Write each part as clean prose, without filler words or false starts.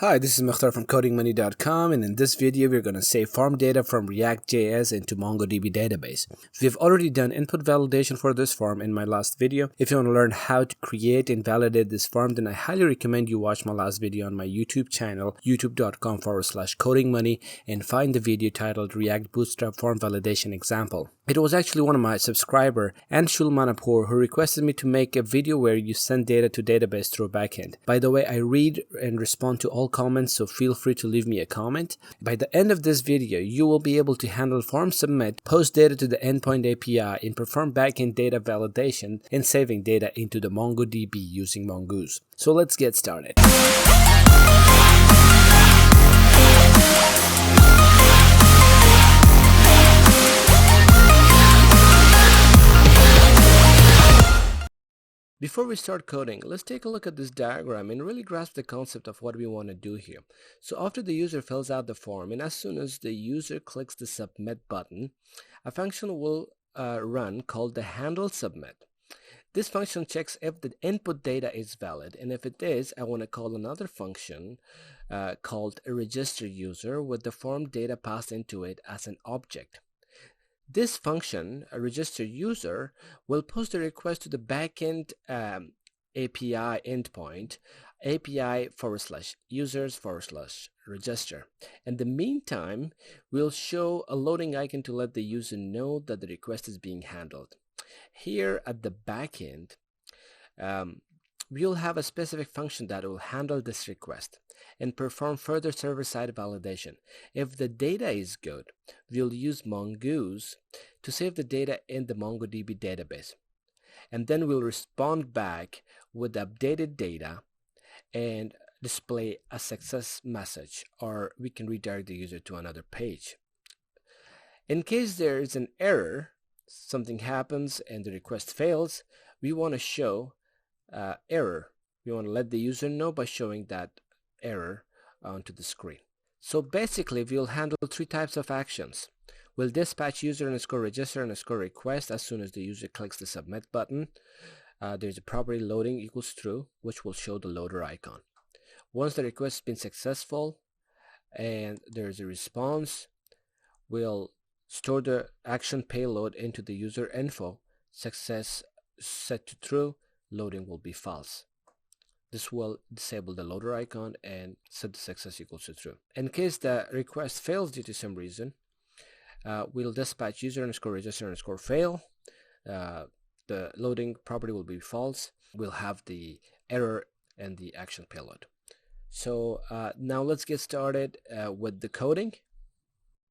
Hi, this is Mukhtar from codingmoney.com, and in this video we're going to save form data from ReactJS into MongoDB Database. We've already done input validation for this form in my last video. If you want to learn how to create and validate this form, then I highly recommend you watch my last video on my YouTube channel, youtube.com/codingmoney, and find the video titled React Bootstrap Form Validation Example. It was actually one of my subscriber, Anshul Manapur, who requested me to make a video where you send data to database through backend. By the way, I read and respond to all comments, so feel free to leave me a comment. By the end of this video, you will be able to handle form submit, post data to the endpoint API, and perform backend data validation and saving data into the MongoDB using mongoose. So let's get started. Before we start coding, let's take a look at this diagram and really grasp the concept of what we want to do here. So after the user fills out the form, and as soon as the user clicks the submit button, a function will run called the handle submit. This function checks if the input data is valid, and if it is, I want to call another function called a register user with the form data passed into it as an object. This function, a register user, will post a request to the backend API endpoint, API/users/register. In the meantime, we'll show a loading icon to let the user know that the request is being handled. Here at the backend, we'll have a specific function that will handle this request and perform further server-side validation. If the data is good, we'll use mongoose to save the data in the MongoDB database. And then we'll respond back with updated data and display a success message, or we can redirect the user to another page. In case there is an error, something happens and the request fails, we want to show error. We want to let the user know by showing that error onto the screen. So basically, we'll handle three types of actions. We'll dispatch user_register_request as soon as the user clicks the submit button. There's a property loading equals true, which will show the loader icon. Once the request has been successful and there's a response, we'll store the action payload into the user info. Success set to true, loading will be false. This will disable the loader icon and set the success equals to true. In case the request fails due to some reason, we'll dispatch user_register_fail. The loading property will be false. We'll have the error and the action payload. So now let's get started with the coding.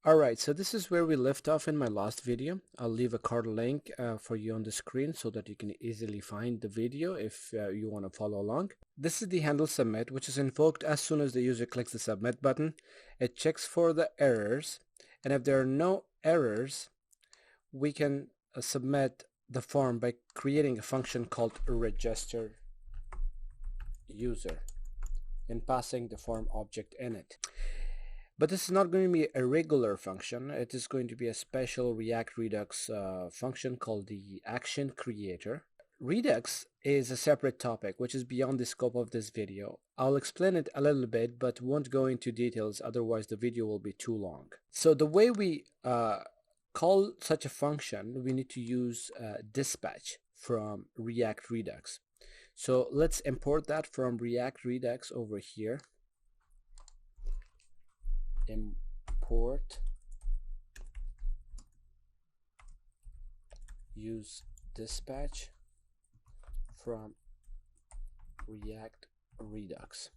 Alright, so this is where we left off in my last video. I'll leave a card link for you on the screen so that you can easily find the video if you want to follow along. This is the handle submit, which is invoked as soon as the user clicks the submit button. It checks for the errors, and if there are no errors, we can submit the form by creating a function called register user and passing the form object in it. But this is not going to be a regular function. It is going to be a special React Redux function called the action creator. Redux is a separate topic which is beyond the scope of this video. I'll explain it a little bit but won't go into details, otherwise the video will be too long. So the way we call such a function, we need to use dispatch from React Redux. So let's import that from React Redux over here. Import useDispatch from React Redux.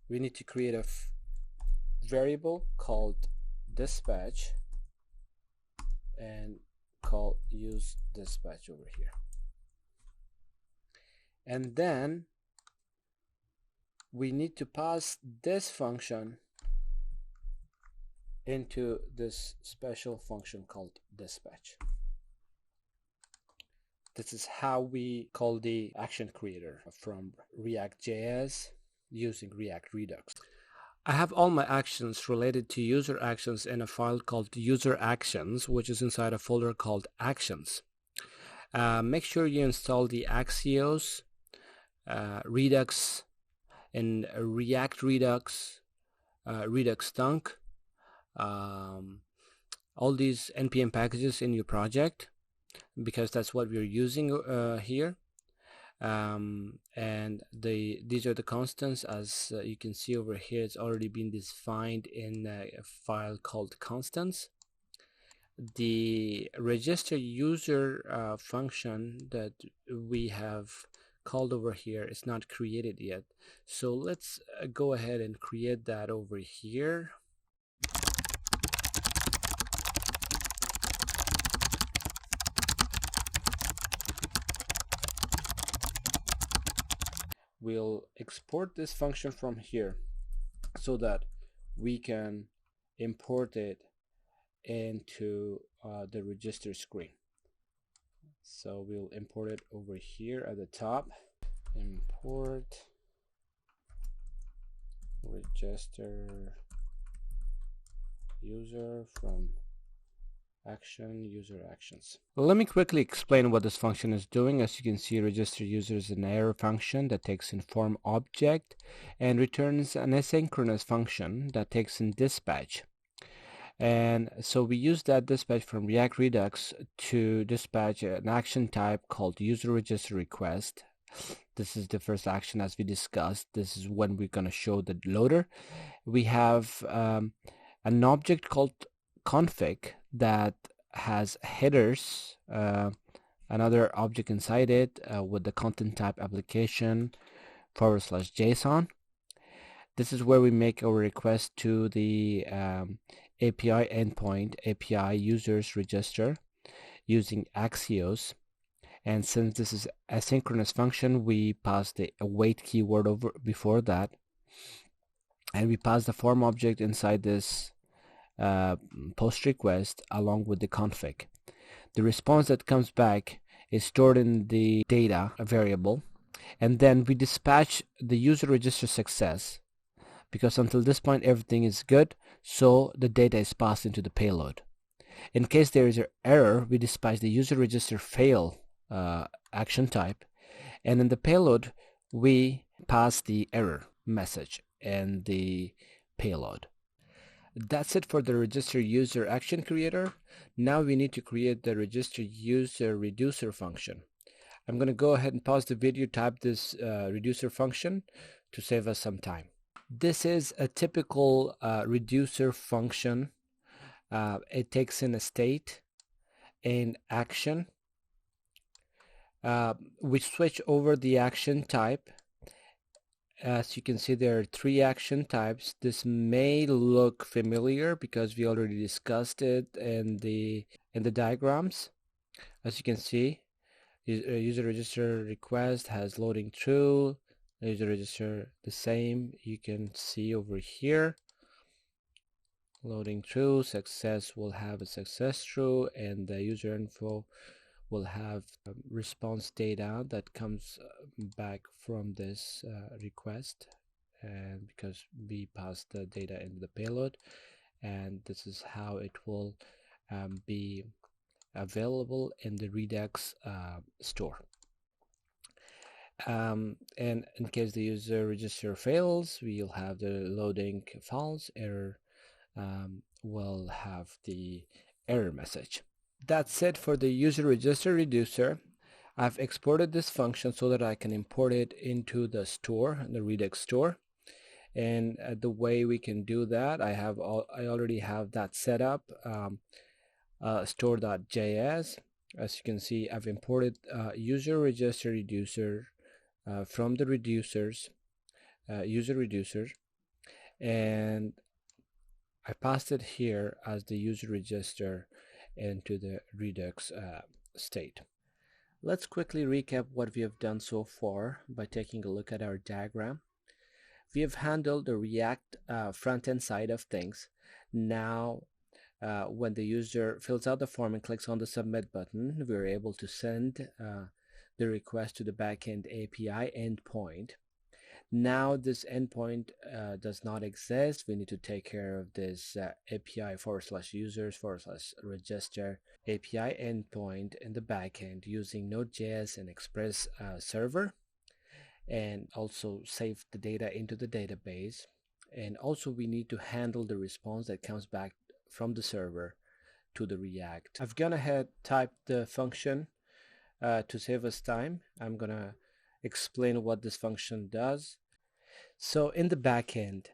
We need to create a variable called dispatch and call useDispatch over here. And then we need to pass this function into this special function called dispatch. This is how we call the action creator from ReactJS using React Redux. I have all my actions related to user actions in a file called user actions, which is inside a folder called actions. Make sure you install the axios, Redux, and React Redux, redux-thunk, all these npm packages in your project, because that's what we're using here. And these are the constants. As you can see over here, it's already been defined in a file called constants. The register user function that we have called over here is not created yet, so let's go ahead and create that over here. We'll export this function from here so that we can import it into the register screen. So we'll import it over here at the top. Import register user from action user actions. Let me quickly explain what this function is doing. As you can see, register user is an error function that takes in form object and returns an asynchronous function that takes in dispatch. And so we use that dispatch from React Redux to dispatch an action type called user register request. This is the first action, as we discussed. This is when we're going to show the loader. We have an object called config that has headers, another object inside it with the content type application /JSON. This is where we make our request to the API endpoint, API users register using axios. And since this is asynchronous function, we pass the await keyword over before that, and we pass the form object inside this post request along with the config. The response that comes back is stored in the data variable, and then we dispatch the user register success, because until this point everything is good, so the data is passed into the payload. In case there is an error, we dispatch the user register fail action type, and in the payload we pass the error message and the payload. That's it for the register user action creator. Now we need to create the register user reducer function. I'm going to go ahead and pause the video, type this reducer function to save us some time. This is a typical reducer function. It takes in a state and action. We switch over the action type. As you can see, there are 3 action types. This may look familiar because we already discussed it in the diagrams. As you can see, user register request has loading true, user register the same. You can see over here, loading true, success will have a success true, and the user info will have response data that comes back from this request, and because we pass the data into the payload, and this is how it will be available in the Redux store. And in case the user register fails, we'll have the loading false, error will have the error message. That's it for the user register reducer. I've exported this function so that I can import it into the store, the Redux store. And the way we can do that, I already have that set up, store.js. As you can see, I've imported user register reducer from the reducers, user reducer, and I passed it here as the user register into the Redux state. Let's quickly recap what we have done so far by taking a look at our diagram. We have handled the React front-end side of things. Now, when the user fills out the form and clicks on the submit button, we're able to send the request to the Backend API endpoint. Now this endpoint does not exist. We need to take care of this API /users/register API endpoint in the backend using NodeJS and Express server. and also save the data into the database. And also we need to handle the response that comes back from the server to the React. I've gone ahead, typed the function to save us time. I'm gonna explain what this function does. So in the backend,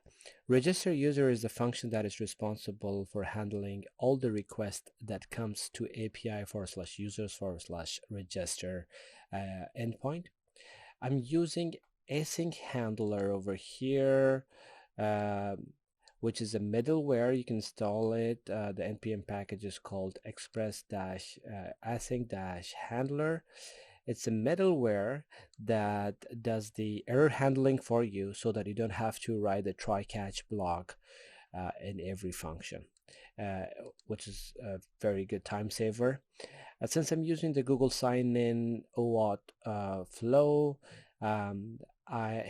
register user is the function that is responsible for handling all the requests that comes to API/users/register endpoint. I'm using async handler over here, which is a middleware. You can install it. The npm package is called express-async-handler. It's a middleware that does the error handling for you so that you don't have to write the try-catch block in every function, which is a very good time saver. Since I'm using the Google sign-in OAuth flow,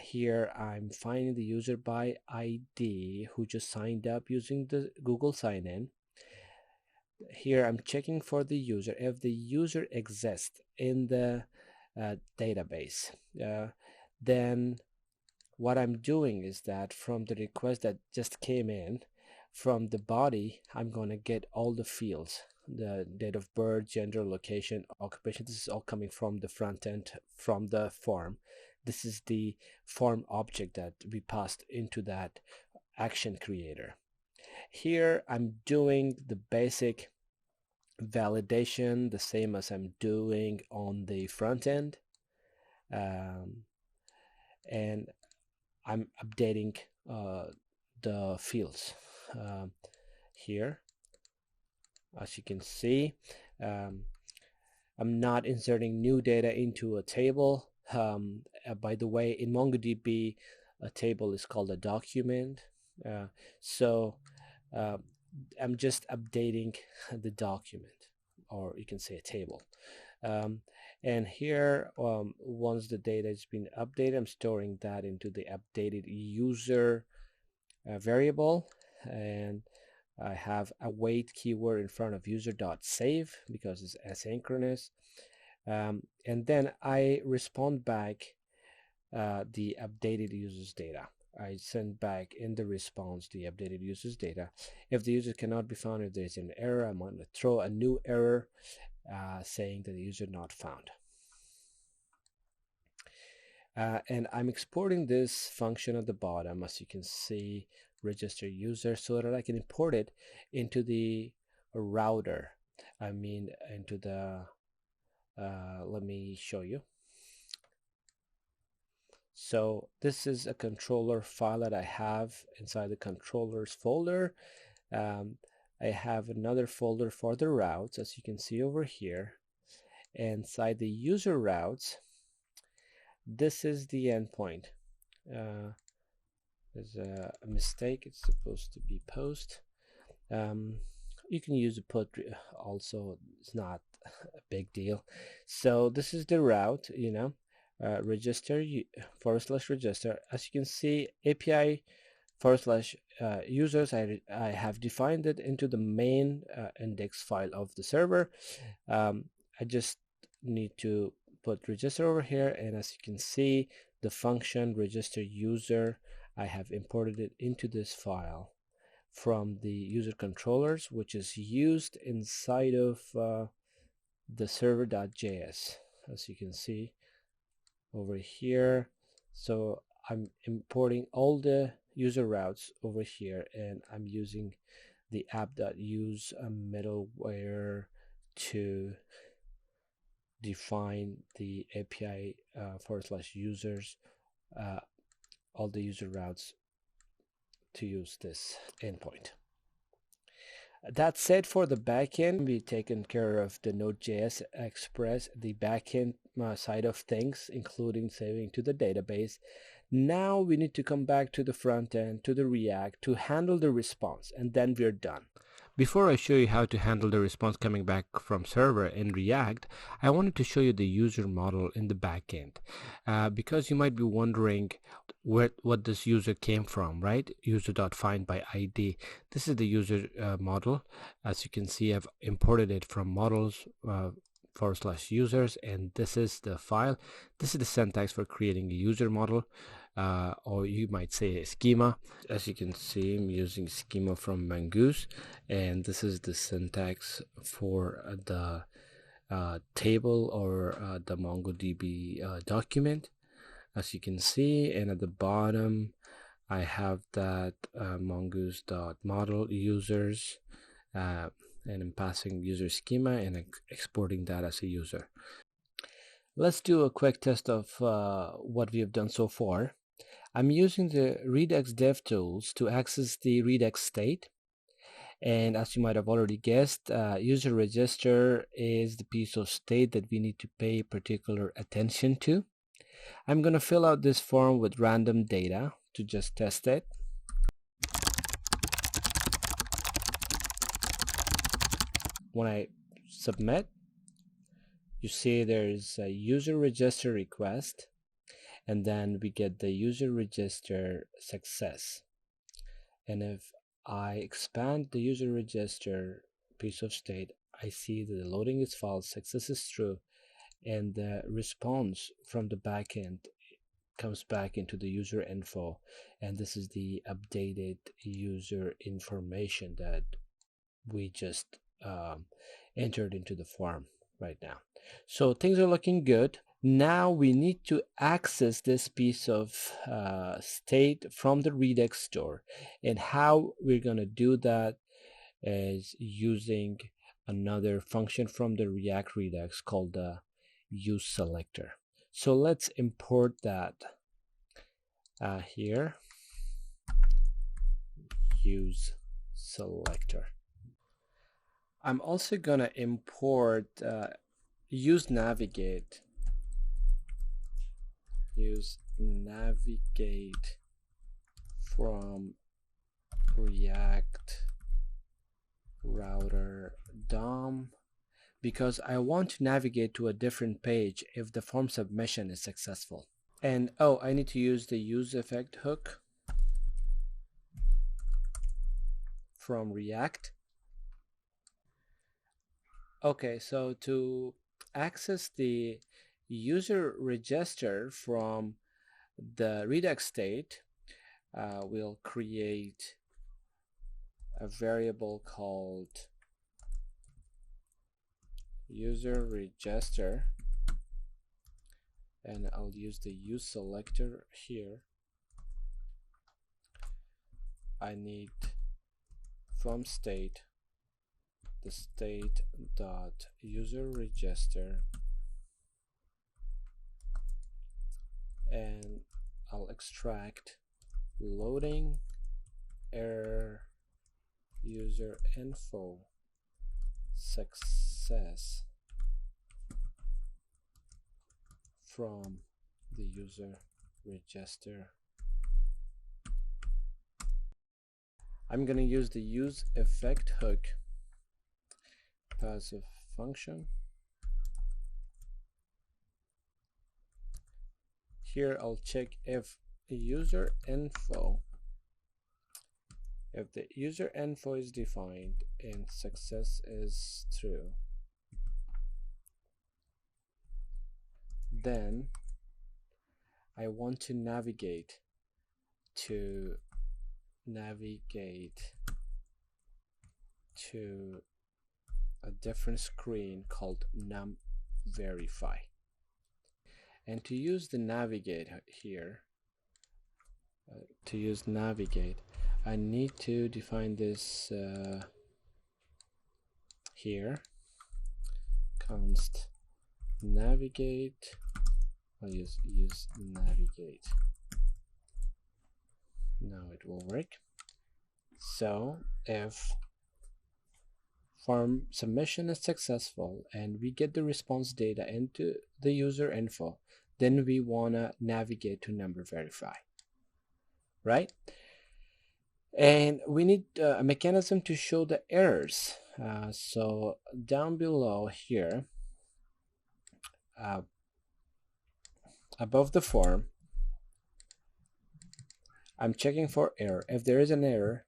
here I'm finding the user by ID who just signed up using the Google sign-in. Here I'm checking for the user. If the user exists in the database, then what I'm doing is that from the request that just came in, from the body, I'm going to get all the fields, the date of birth, gender, location, occupation. This is all coming from the front end, from the form. This is the form object that we passed into that action creator. Here I'm doing the basic validation, the same as I'm doing on the front end, and I'm updating the fields here. As you can see, I'm not inserting new data into a table. By the way, in MongoDB, a table is called a document. So I'm just updating the document, or you can say a table. And here, once the data has been updated, I'm storing that into the updated user variable, and I have a wait keyword in front of user.save because it's asynchronous. And then I respond back the updated user's data. I send back in the response the updated user's data. If the user cannot be found, if there's an error, I'm going to throw a new error saying that the user not found. And I'm exporting this function at the bottom, as you can see, register user, so that I can import it into the router. I mean, into the, let me show you. So this is a controller file that I have inside the controllers folder. I have another folder for the routes, as you can see over here. Inside the user routes, this is the endpoint. There's a mistake. It's supposed to be post. You can use a put also. It's not a big deal. So this is the route, you know, register /register. As you can see, API /users. I have defined it into the main index file of the server. I just need to put register over here, and as you can see, the function register user, I have imported it into this file from the user controllers, which is used inside of the server.js, as you can see over here. So I'm importing all the user routes over here, and I'm using the app.use middleware to define the API /users, all the user routes to use this endpoint. That said, for the backend, we've taken care of the Node.js Express, the backend side of things, including saving to the database. Now we need to come back to the front end, to the React, to handle the response, and then we're done. Before I show you how to handle the response coming back from server in React, I wanted to show you the user model in the backend, because you might be wondering what this user came from, right? User.find by ID. This is the user model. As you can see, I've imported it from models /users, and this is the file. This is the syntax for creating a user model, or you might say a schema. As you can see, I'm using schema from Mongoose, and this is the syntax for the table or the MongoDB document, as you can see. And at the bottom I have that mongoose.model users, and I'm passing user schema and exporting that as a user. Let's do a quick test of what we have done so far. I'm using the Redux dev tools to access the Redux state. And as you might have already guessed, user register is the piece of state that we need to pay particular attention to. I'm going to fill out this form with random data to just test it. When I submit, you see there's a user register request, and then we get the user register success. And if I expand the user register piece of state, I see that the loading is false, success is true, and the response from the backend comes back into the user info, and this is the updated user information that we just entered into the form right now. So things are looking good. Now we need to access this piece of state from the Redux store, and how we're going to do that is using another function from the React Redux called the useSelector. So let's import that here, useSelector. I'm also going to import useNavigate from React Router DOM, because I want to navigate to a different page if the form submission is successful. And I need to use the useEffect hook from React. Okay, so to access the user register from the Redux state, we'll create a variable called user register, and I'll use the useSelector here. I need from state the state dot user register, and I'll extract loading error user info success from the user register. I'm going to use the useEffect hook passive function. Here I'll check if user info, if the user info is defined and success is true, then I want to navigate to a different screen called num verify. And to use the navigate here, I need to define this here, const navigate. I'll use navigate. Now it will work. So if form submission is successful and we get the response data into the user info, then we want to navigate to number verify, right? And we need a mechanism to show the errors. So down below here, above the form, I'm checking for error. If there is an error,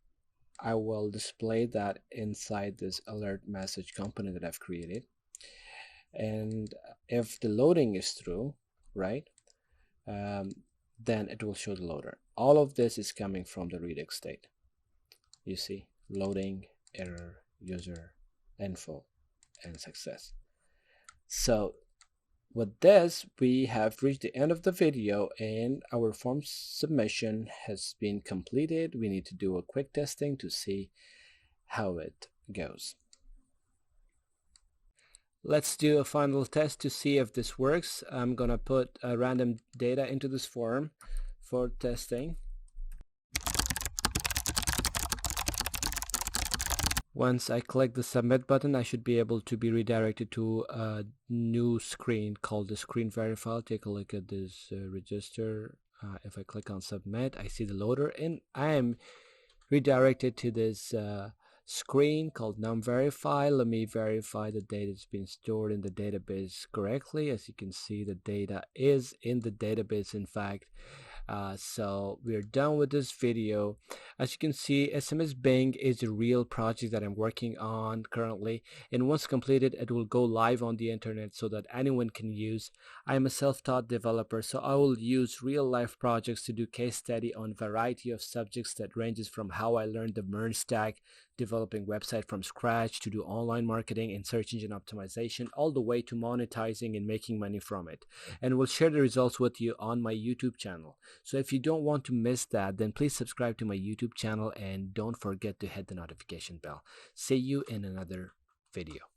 I will display that inside this alert message component that I've created. and if the loading is through, right, then it will show the loader. All of this is coming from the redux state. You see, loading, error, user, info, and success. So with this, we have reached the end of the video and our form submission has been completed. We need to do a quick testing to see how it goes. Let's do a final test to see if this works. I'm gonna put random data into this form for testing. Once I click the submit button, I should be able to be redirected to a new screen called the screen verify. Take a look at this register. If I click on submit, I see the loader and I am redirected to this screen called num verify. Let me verify the data is being stored in the database correctly. As you can see, the data is in the database, in fact. So we're done with this video. As you can see, SMS Bing is a real project that I'm working on currently, and once completed it will go live on the internet so that anyone can use. I'm a self-taught developer, so I will use real-life projects to do case study on a variety of subjects that ranges from how I learned the mern stack, developing website from scratch, to do online marketing and search engine optimization, all the way to monetizing and making money from it. And we'll share the results with you on my YouTube channel. So if you don't want to miss that, then please subscribe to my YouTube channel and don't forget to hit the notification bell. See you in another video.